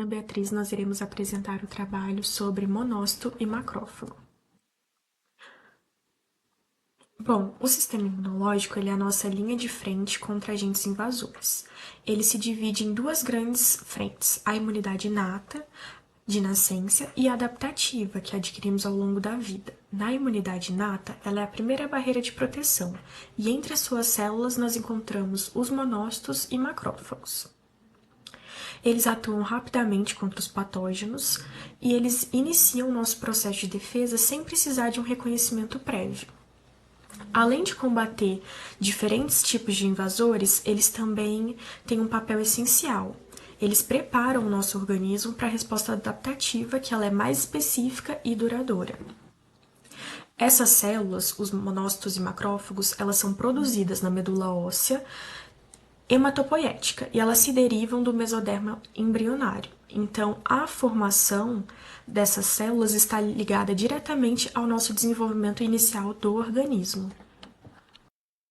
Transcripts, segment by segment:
Beatriz, nós iremos apresentar o trabalho sobre monócito e macrófago. Bom, o sistema imunológico é a nossa linha de frente contra agentes invasores. Ele se divide em duas grandes frentes, a imunidade inata, de nascença, e a adaptativa, que adquirimos ao longo da vida. Na imunidade inata, ela é a primeira barreira de proteção, e entre as suas células nós encontramos os monócitos e macrófagos. Eles atuam rapidamente contra os patógenos e eles iniciam o nosso processo de defesa sem precisar de um reconhecimento prévio. Além de combater diferentes tipos de invasores, eles também têm um papel essencial. Eles preparam o nosso organismo para a resposta adaptativa, que ela é mais específica e duradoura. Essas células, os monócitos e macrófagos, elas são produzidas na medula óssea hematopoética e elas se derivam do mesoderma embrionário. Então, a formação dessas células está ligada diretamente ao nosso desenvolvimento inicial do organismo.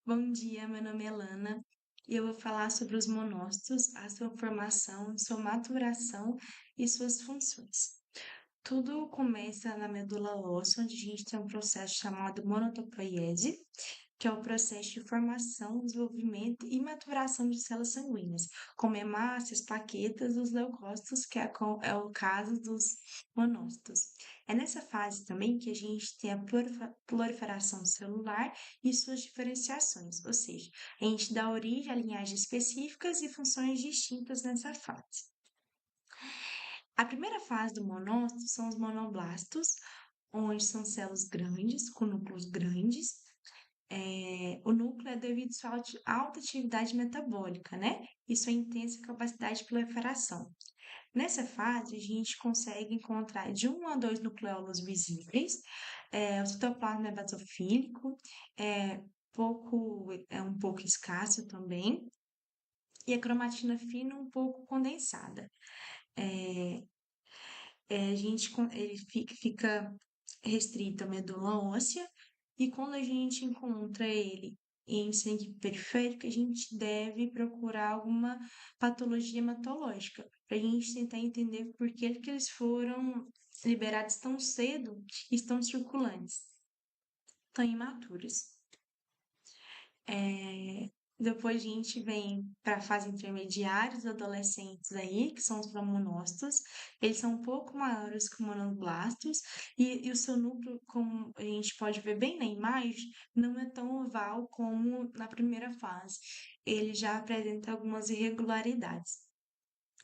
Bom dia, meu nome é Lana e eu vou falar sobre os monócitos, a sua formação, sua maturação e suas funções. Tudo começa na medula óssea, onde a gente tem um processo chamado monotopoiese, que é o processo de formação, desenvolvimento e maturação de células sanguíneas, como hemácias, plaquetas, os leucócitos, que é o caso dos monócitos. É nessa fase também que a gente tem a proliferação celular e suas diferenciações, ou seja, a gente dá origem a linhagens específicas e funções distintas nessa fase. A primeira fase do monócito são os monoblastos, onde são células grandes, com núcleos grandes. O núcleo é devido à sua alta atividade metabólica, né? E sua intensa capacidade de proliferação. Nessa fase, a gente consegue encontrar de 1 a 2 nucleolos visíveis, o citoplasma é basofílico, é um pouco escasso também, e a cromatina fina um pouco condensada. Ele fica restrito à medula óssea, e quando a gente encontra ele em sangue periférico, a gente deve procurar alguma patologia hematológica, para a gente tentar entender por que eles foram liberados tão cedo e estão circulantes, tão imaturos. É, Depois a gente vem para a fase intermediária dos adolescentes aí, que são os monócitos. Eles são um pouco maiores que os monoblastos e o seu núcleo, como a gente pode ver bem na imagem, não é tão oval como na primeira fase. Ele já apresenta algumas irregularidades.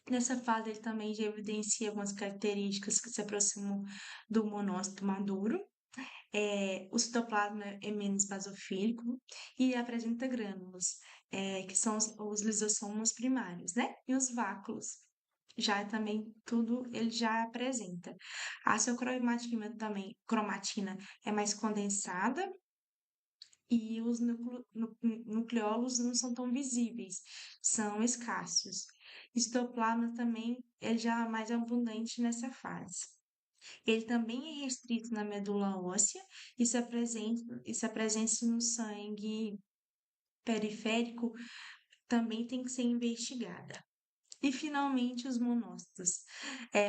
Nessa fase, ele também já evidencia algumas características que se aproximam do monócito maduro. O citoplasma é menos basofílico e apresenta grânulos, que são os lisossomos primários, né? E os váculos. Já também tudo ele já apresenta. A sua cromatina é mais condensada e os nucleolos não são tão visíveis, são escassos. Citoplasma também ele já é mais abundante nessa fase. Ele também é restrito na medula óssea e se apresenta no sangue periférico, também tem que ser investigada. E finalmente os monócitos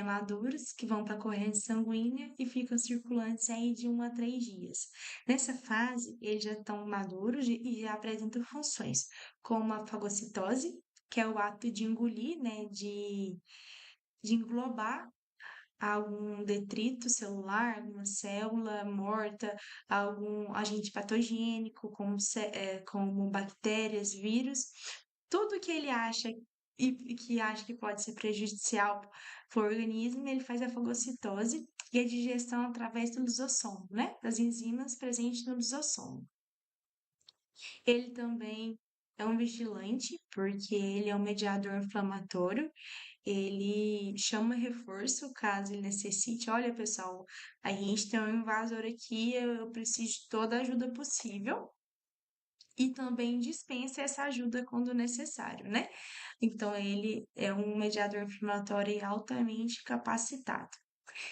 maduros, que vão para a corrente sanguínea e ficam circulantes aí de 1 a 3 dias. Nessa fase, eles já estão maduros e já apresentam funções, como a fagocitose, que é o ato de engolir, né, de englobar algum detrito celular, alguma célula morta, algum agente patogênico, como bactérias, vírus, tudo que ele acha e que acha que pode ser prejudicial para o organismo, ele faz a fagocitose e a digestão através do lisossomo, né? Das enzimas presentes no lisossomo. Ele também é um vigilante, porque ele é um mediador inflamatório, ele chama reforço caso ele necessite. Olha, pessoal, a gente tem um invasor aqui, eu preciso de toda a ajuda possível. E também dispensa essa ajuda quando necessário, né? Então, ele é um mediador inflamatório altamente capacitado.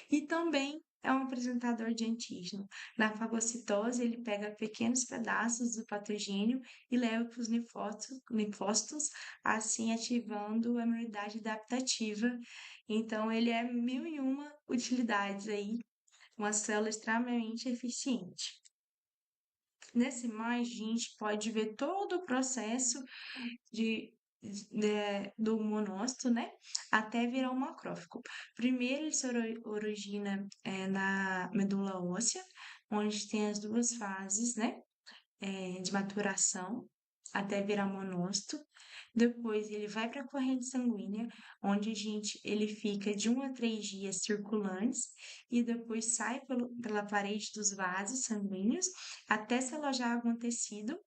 E também é um apresentador de antígeno. Na fagocitose, ele pega pequenos pedaços do patogênio e leva para os linfócitos, assim ativando a imunidade adaptativa Então, ele é mil e uma utilidades aí, uma célula extremamente eficiente. Nessa imagem, a gente pode ver todo o processo do monócito, né? Até virar um macrófago. Primeiro, ele se origina na medula óssea, onde tem as duas fases, né? De maturação até virar monócito. Depois ele vai para a corrente sanguínea, onde ele fica de 1 a 3 dias circulantes e depois sai pela parede dos vasos sanguíneos até se alojar em algum tecido,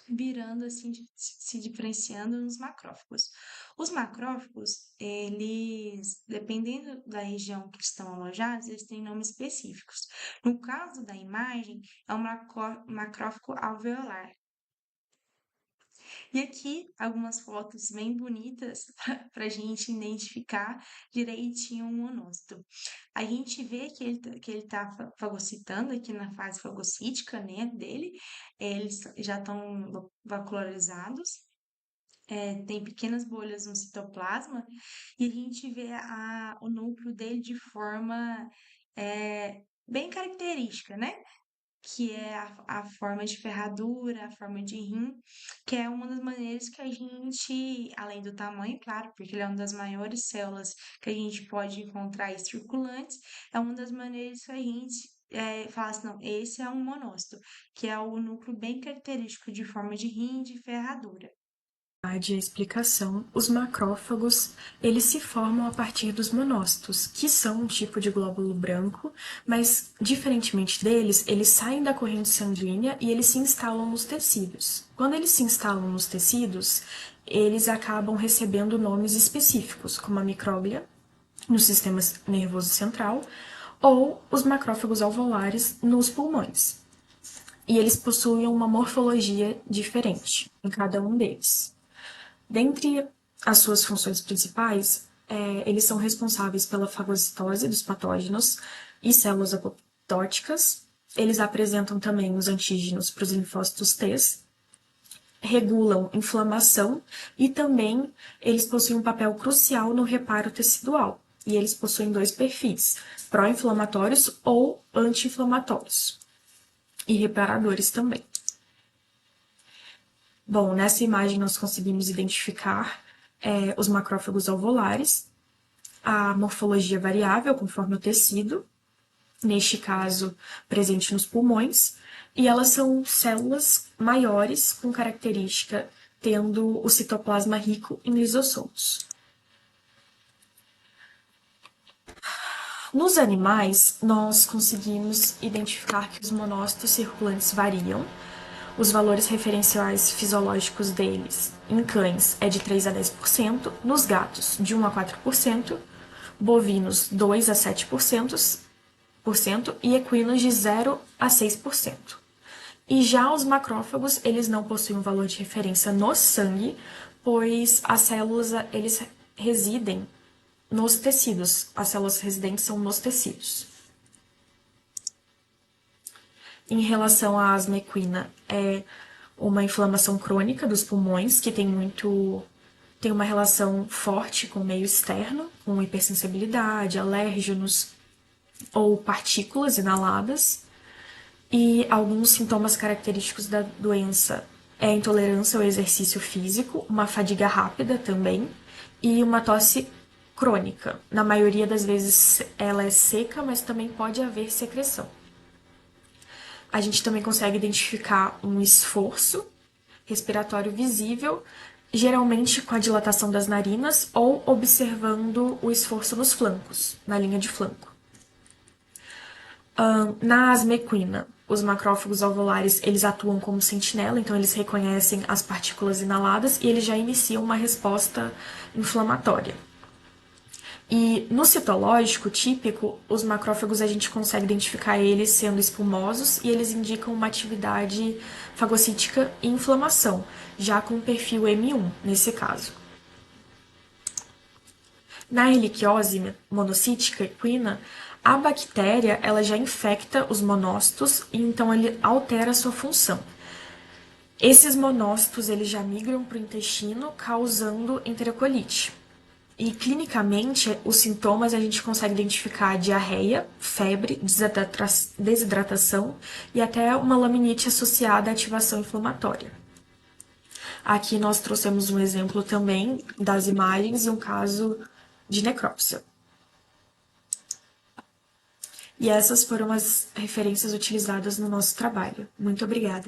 virando assim, se diferenciando nos macrófagos. Os macrófagos, eles, dependendo da região que estão alojados, eles têm nomes específicos. No caso da imagem, é um macrófago alveolar. E aqui algumas fotos bem bonitas para a gente identificar direitinho o monócito. A gente vê que ele tá fagocitando aqui na fase fagocítica, né, dele. Eles já estão vacularizados, tem pequenas bolhas no citoplasma, e a gente vê o núcleo dele de forma bem característica, né? Que é a forma de ferradura, a forma de rim, que é uma das maneiras que a gente, além do tamanho, claro, porque ele é uma das maiores células que a gente pode encontrar aí circulantes, é uma das maneiras que a gente fala assim, não, esse é um monócito, que é o núcleo bem característico de forma de rim e de ferradura. A explicação, os macrófagos, eles se formam a partir dos monócitos, que são um tipo de glóbulo branco, mas, diferentemente deles, eles saem da corrente sanguínea e eles se instalam nos tecidos. Quando eles se instalam nos tecidos, eles acabam recebendo nomes específicos, como a micróglia, no sistema nervoso central, ou os macrófagos alveolares nos pulmões. E eles possuem uma morfologia diferente em cada um deles. Dentre as suas funções principais, eles são responsáveis pela fagocitose dos patógenos e células apoptóticas. Eles apresentam também os antígenos para os linfócitos T, regulam inflamação e também eles possuem um papel crucial no reparo tecidual. E eles possuem 2 perfis, pró-inflamatórios ou anti-inflamatórios. E reparadores também. Bom, nessa imagem nós conseguimos identificar os macrófagos alveolares, a morfologia variável conforme o tecido, neste caso presente nos pulmões, e elas são células maiores com característica tendo o citoplasma rico em lisossomos. Nos animais, nós conseguimos identificar que os monócitos circulantes variam. Os valores referenciais fisiológicos deles em cães é de 3 a 10%, nos gatos de 1 a 4%, bovinos 2 a 7% e equinos de 0 a 6%. E já os macrófagos, eles não possuem um valor de referência no sangue, pois as células eles residem nos tecidos. As células residentes são nos tecidos. Em relação à asma equina, é uma inflamação crônica dos pulmões, que tem uma relação forte com o meio externo, com hipersensibilidade, alérgenos ou partículas inaladas. E alguns sintomas característicos da doença é a intolerância ao exercício físico, uma fadiga rápida também, e uma tosse crônica. Na maioria das vezes ela é seca, mas também pode haver secreção. A gente também consegue identificar um esforço respiratório visível, geralmente com a dilatação das narinas ou observando o esforço nos flancos, na linha de flanco. Na asma equina, os macrófagos alveolares eles atuam como sentinela, então eles reconhecem as partículas inaladas e eles já iniciam uma resposta inflamatória. E no citológico típico, os macrófagos a gente consegue identificar eles sendo espumosos e eles indicam uma atividade fagocítica e inflamação, já com o perfil M1 nesse caso. Na erliquiose monocítica equina, a bactéria ela já infecta os monócitos e então ele altera a sua função. Esses monócitos eles já migram para o intestino, causando enterocolite. E clinicamente, os sintomas a gente consegue identificar diarreia, febre, desidratação e até uma laminite associada à ativação inflamatória. Aqui nós trouxemos um exemplo também das imagens e um caso de necrópsia. E essas foram as referências utilizadas no nosso trabalho. Muito obrigada.